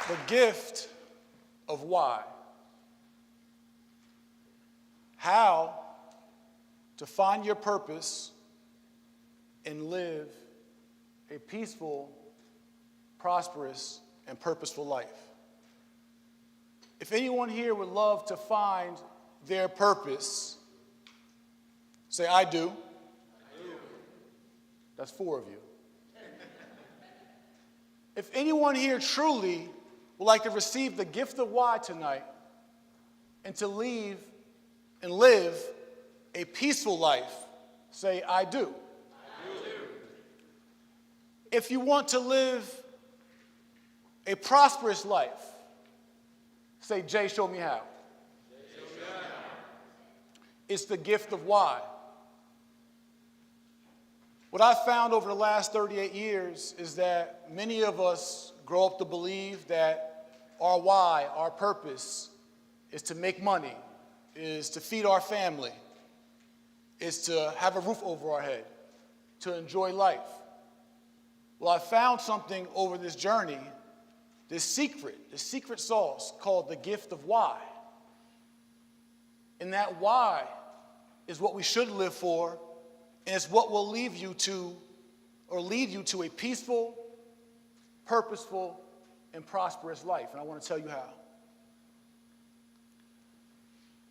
The gift of why. How to find your purpose and live a peaceful, prosperous, and purposeful life. If anyone here would love to find their purpose, say, I do. I do. That's 4 of you. If anyone here truly would like to receive the gift of why tonight and to leave and live a peaceful life, say, I do. I do. If you want to live a prosperous life, say, Jay, show me how. It's the gift of why. What I've found over the last 38 years is that many of us grow up to believe that our why, our purpose, is to make money, is to feed our family, is to have a roof over our head, to enjoy life. Well, I found something over this journey, this secret sauce called the gift of why. And that why is what we should live for, and it's what will lead you to a peaceful, purposeful, and prosperous life. And I want to tell you how.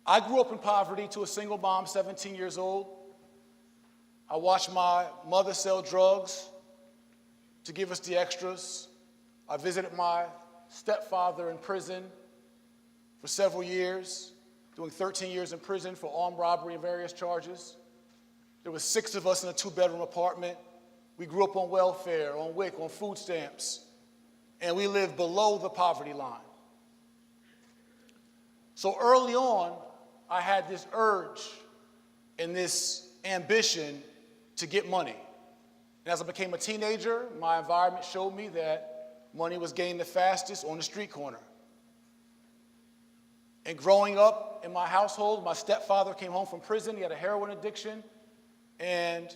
I grew up in poverty to a single mom, 17 years old. I watched my mother sell drugs to give us the extras. I visited my stepfather in prison for several years, doing 13 years in prison for armed robbery and various charges. There were 6 of us in a 2-bedroom apartment. We grew up on welfare, on WIC, on food stamps, and we lived below the poverty line. So early on, I had this urge and this ambition to get money. And as I became a teenager, my environment showed me that money was gained the fastest on the street corner. And growing up in my household, my stepfather came home from prison. He had a heroin addiction, and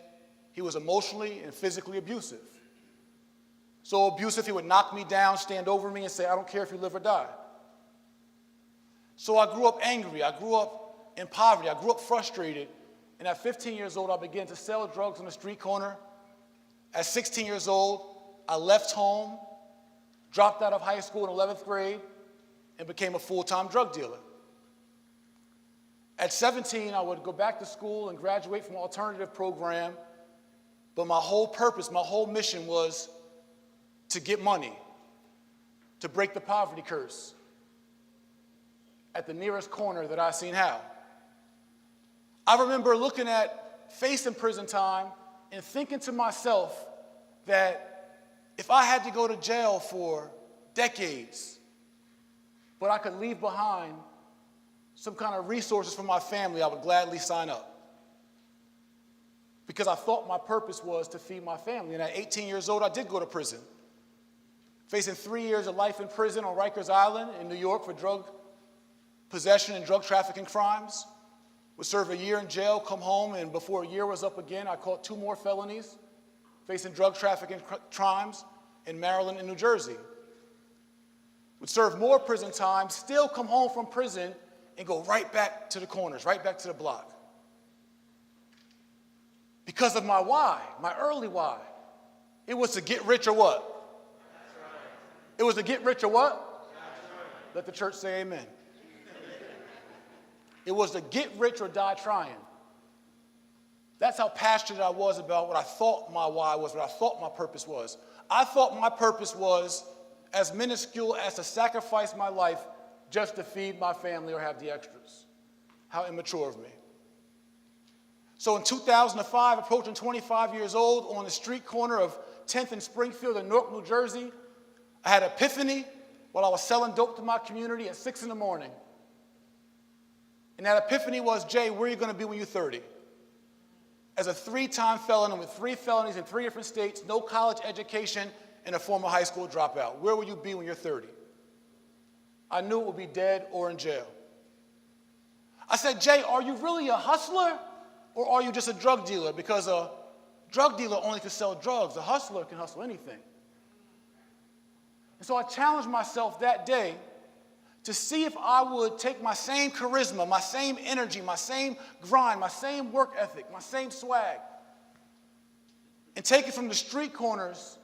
he was emotionally and physically abusive. So abusive, he would knock me down, stand over me, and say, I don't care if you live or die. So I grew up angry. I grew up in poverty. I grew up frustrated. And at 15 years old, I began to sell drugs on the street corner. At 16 years old, I left home, dropped out of high school in 11th grade, and became a full-time drug dealer. At 17, I would go back to school and graduate from an alternative program, but my whole purpose, my whole mission was to get money, to break the poverty curse at the nearest corner that I seen how. I remember looking at facing prison time and thinking to myself that if I had to go to jail for decades, but I could leave behind some kind of resources for my family, I would gladly sign up. Because I thought my purpose was to feed my family. And at 18 years old, I did go to prison, facing 3 years of life in prison on Rikers Island in New York for drug possession and drug trafficking crimes. Would serve a year in jail, come home, and before a year was up again, I caught 2 more felonies, facing drug trafficking crimes in Maryland and New Jersey. Would serve more prison time, still come home from prison, and go right back to the corners, right back to the block. Because of my why, my early why. It was to get rich or what? That's right. It was to get rich or what? That's right. Let the church say amen. It was to get rich or die trying. That's how passionate I was about what I thought my why was, what I thought my purpose was. I thought my purpose was as minuscule as to sacrifice my life just to feed my family or have the extras. How immature of me. So in 2005, approaching 25 years old, on the street corner of 10th and Springfield in Newark, New Jersey, I had an epiphany while I was selling dope to my community at 6 in the morning. And that epiphany was, Jay, where are you going to be when you're 30? As a 3-time felon with 3 felonies in 3 different states, no college education, and a former high school dropout. Where will you be when you're 30? I knew it would be dead or in jail. I said, Jay, are you really a hustler or are you just a drug dealer? Because a drug dealer only can sell drugs. A hustler can hustle anything. And so I challenged myself that day to see if I would take my same charisma, my same energy, my same grind, my same work ethic, my same swag, and take it from the street corners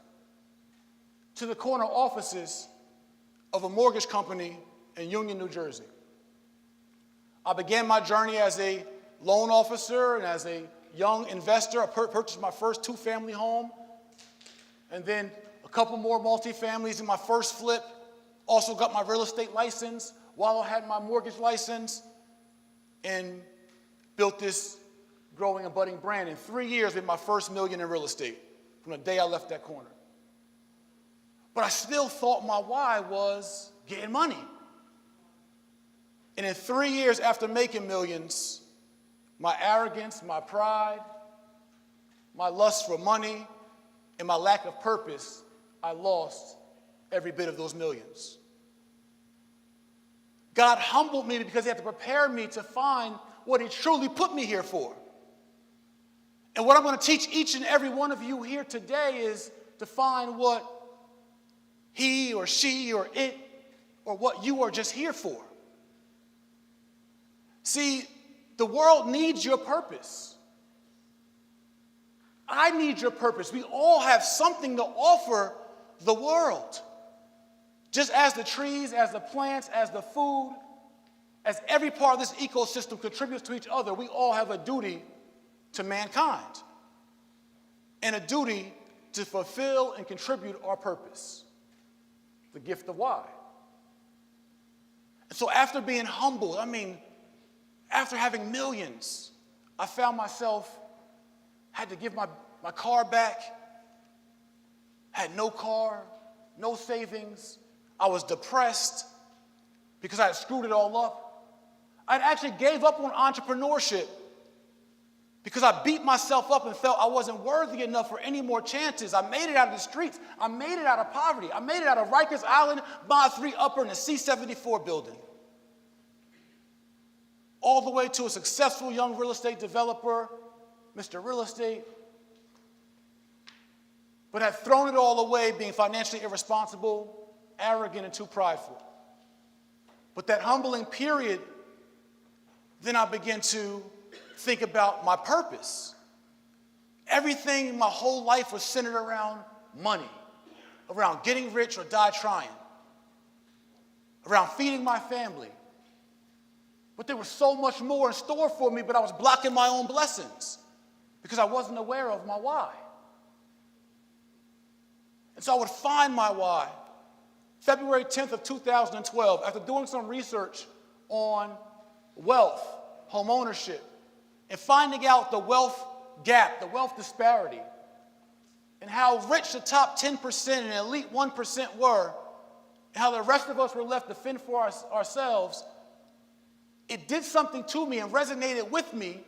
to the corner offices of a mortgage company in Union, New Jersey. I began my journey as a loan officer and as a young investor. I purchased my first 2-family home, and then a couple more multifamilies in my first flip. Also got my real estate license while I had my mortgage license, and built this growing and budding brand. In 3 years, made my first $1 million in real estate from the day I left that corner. But I still thought my why was getting money. And in 3 years after making millions, my arrogance, my pride, my lust for money, and my lack of purpose, I lost every bit of those millions. God humbled me because he had to prepare me to find what he truly put me here for. And what I'm going to teach each and every one of you here today is to find what he or she or it or what you are just here for. See, the world needs your purpose. I need your purpose. We all have something to offer the world. Just as the trees, as the plants, as the food, as every part of this ecosystem contributes to each other, we all have a duty to mankind and a duty to fulfill and contribute our purpose, the gift of why. And so after being humbled, after having millions, I found myself, had to give my car back, had no car, no savings. I was depressed because I had screwed it all up. I actually gave up on entrepreneurship because I beat myself up and felt I wasn't worthy enough for any more chances. I made it out of the streets. I made it out of poverty. I made it out of Rikers Island, Bond 3 Upper, in the C-74 building. All the way to a successful young real estate developer, Mr. Real Estate, but had thrown it all away being financially irresponsible, arrogant, and too prideful. But that humbling period, then I began to think about my purpose. Everything in my whole life was centered around money, around getting rich or die trying, around feeding my family. But there was so much more in store for me, but I was blocking my own blessings because I wasn't aware of my why. And so I would find my why. February 10th of 2012, after doing some research on wealth, home ownership, and finding out the wealth gap, the wealth disparity, and how rich the top 10% and elite 1% were, and how the rest of us were left to fend for ourselves, it did something to me and resonated with me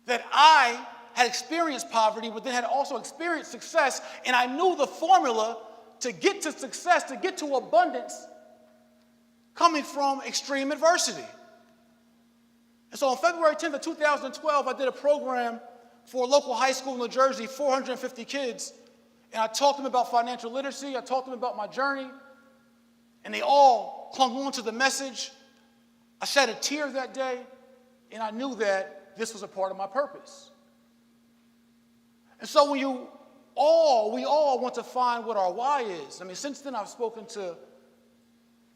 that I had experienced poverty, but then had also experienced success, and I knew the formula to get to success, to get to abundance, coming from extreme adversity. And so on February 10th of 2012, I did a program for a local high school in New Jersey, 450 kids, and I taught them about financial literacy, I taught them about my journey, and they all clung on to the message. I shed a tear that day, and I knew that this was a part of my purpose. And so we all want to find what our why is. Since then I've spoken to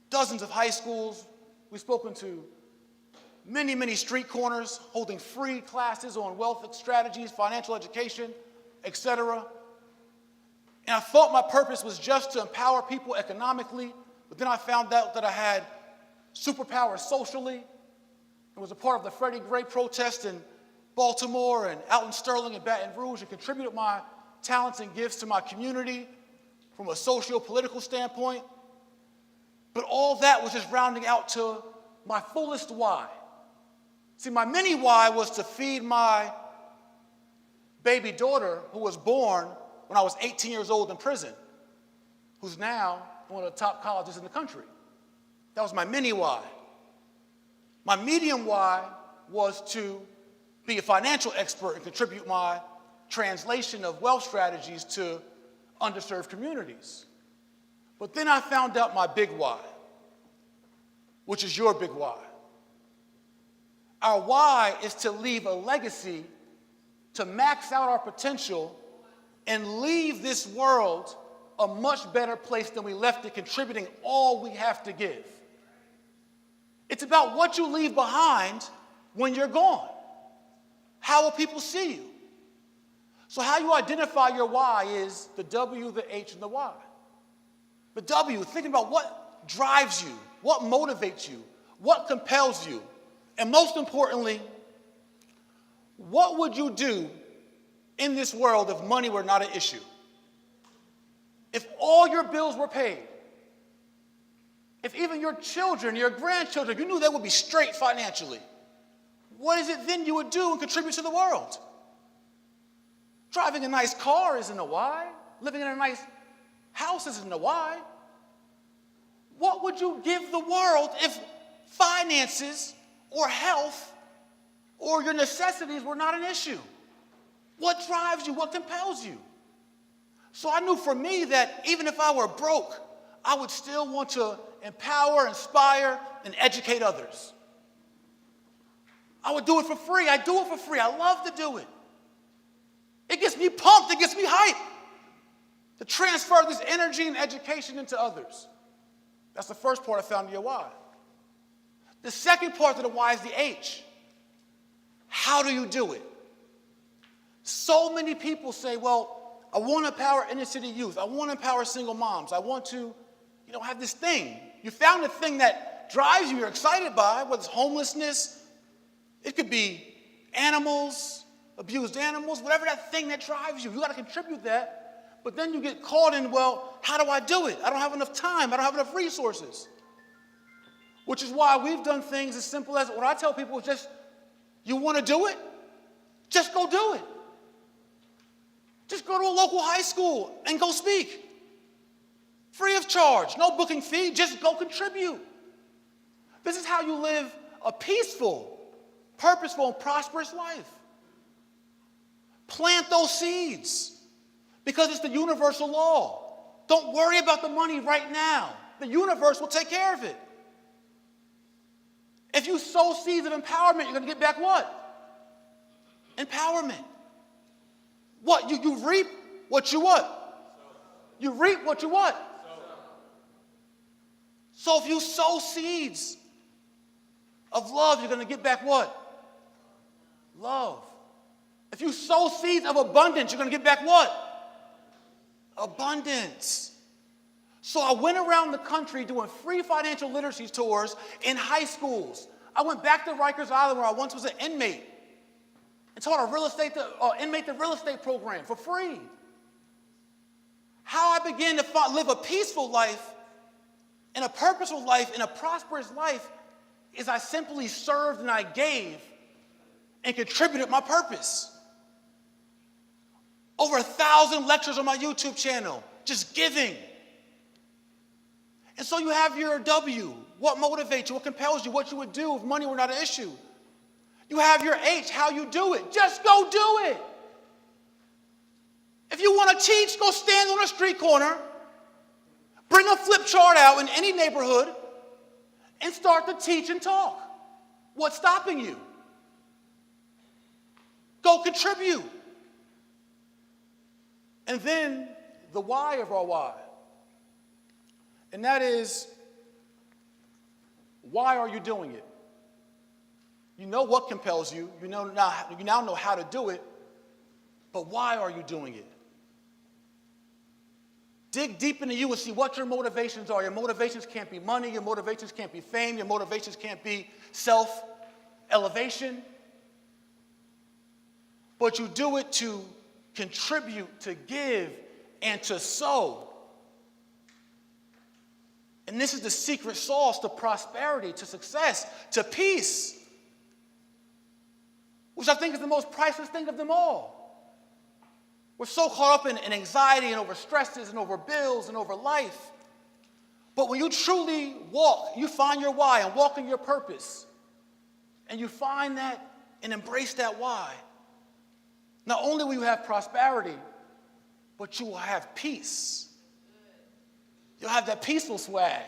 dozens of high schools. We've spoken to many, many street corners, holding free classes on wealth strategies, financial education, etc. And I thought my purpose was just to empower people economically, but then I found out that I had superpowers socially. It was a part of the Freddie Gray protest in Baltimore and out in Sterling and Baton Rouge, and contributed my talents and gifts to my community from a socio-political standpoint. But all that was just rounding out to my fullest why. See, my mini why was to feed my baby daughter, who was born when I was 18 years old in prison, who's now one of the top colleges in the country. That was my mini why. My medium why was to be a financial expert and contribute my translation of wealth strategies to underserved communities. But then I found out my big why, which is your big why. Our why is to leave a legacy, to max out our potential, and leave this world a much better place than we left it, contributing all we have to give. It's about what you leave behind when you're gone. How will people see you? So how you identify your why is the W, the H, and the Y. The W, thinking about what drives you, what motivates you, what compels you, and most importantly, what would you do in this world if money were not an issue? If all your bills were paid, if even your children, your grandchildren, you knew they would be straight financially, what is it then you would do and contribute to the world? Driving a nice car isn't a why. Living in a nice house isn't a why. What would you give the world if finances or health or your necessities were not an issue? What drives you? What compels you? So I knew for me that even if I were broke, I would still want to empower, inspire, and educate others. I would do it for free. I do it for free. I love to do it. It gets me pumped. It gets me hyped to transfer this energy and education into others. That's the first part I found in your why. The second part of the why is the H. How do you do it? So many people say, well, I want to empower inner city youth. I want to empower single moms. I want to, have this thing. You found a thing that drives you, you're excited by, whether it's homelessness, it could be animals, abused animals, whatever that thing that drives you. You got to contribute that. But then you get caught in, well, how do I do it? I don't have enough time. I don't have enough resources. Which is why we've done things as simple as, what I tell people is just, you want to do it? Just go do it. Just go to a local high school and go speak. Free of charge, no booking fee, just go contribute. This is how you live a peaceful, purposeful, and prosperous life. Plant those seeds because it's the universal law. Don't worry about the money right now. The universe will take care of it. If you sow seeds of empowerment, you're going to get back what? Empowerment. What? You reap what you what? You reap what you what? So if you sow seeds of love, you're going to get back what? Love. If you sow seeds of abundance, you're going to get back what? Abundance. So I went around the country doing free financial literacy tours in high schools. I went back to Rikers Island where I once was an inmate and taught inmate the real estate program for free. How I began to live a peaceful life and a purposeful life and a prosperous life is I simply served and I gave and contributed my purpose. Over 1,000 lectures on my YouTube channel, just giving. And so you have your W, what motivates you, what compels you, what you would do if money were not an issue. You have your H, how you do it. Just go do it. If you want to teach, go stand on a street corner, bring a flip chart out in any neighborhood, and start to teach and talk. What's stopping you? Go contribute. And then the why of our why. And that is, why are you doing it? You know what compels you. You now know how to do it. But why are you doing it? Dig deep into you and see what your motivations are. Your motivations can't be money. Your motivations can't be fame. Your motivations can't be self-elevation. But you do it to contribute, to give, and to sow. And this is the secret sauce to prosperity, to success, to peace, which I think is the most priceless thing of them all. We're so caught up in anxiety and over stresses and over bills and over life. But when you truly walk, you find your why and walk in your purpose, and you find that and embrace that why, not only will you have prosperity, but you will have peace. You'll have that peaceful swag.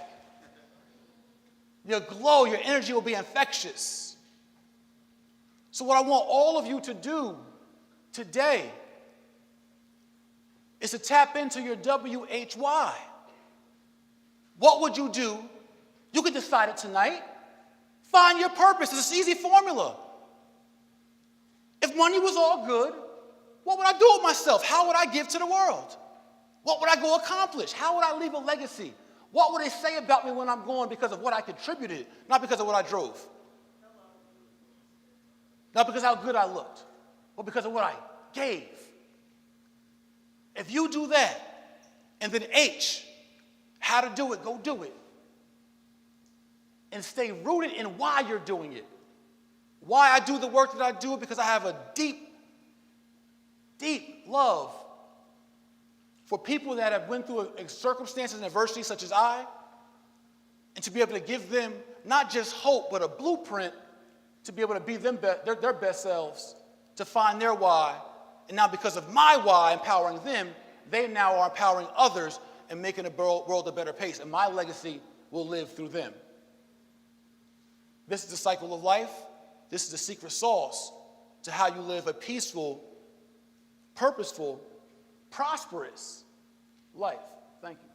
Your glow, your energy will be infectious. So what I want all of you to do today is to tap into your WHY. What would you do? You could decide it tonight. Find your purpose. It's an easy formula. If money was all good, what would I do with myself? How would I give to the world? What would I go accomplish? How would I leave a legacy? What would they say about me when I'm gone because of what I contributed, not because of what I drove? Not because of how good I looked, but because of what I gave. If you do that, and then H, how to do it, go do it. And stay rooted in why you're doing it. Why I do the work that I do, because I have a deep, deep love for people that have went through circumstances and adversity such as I, and to be able to give them not just hope, but a blueprint to be able to be their best selves, to find their why. And now because of my why empowering them, they now are empowering others and making the world a better place. And my legacy will live through them. This is the cycle of life. This is the secret sauce to how you live a peaceful, purposeful, prosperous life. Thank you.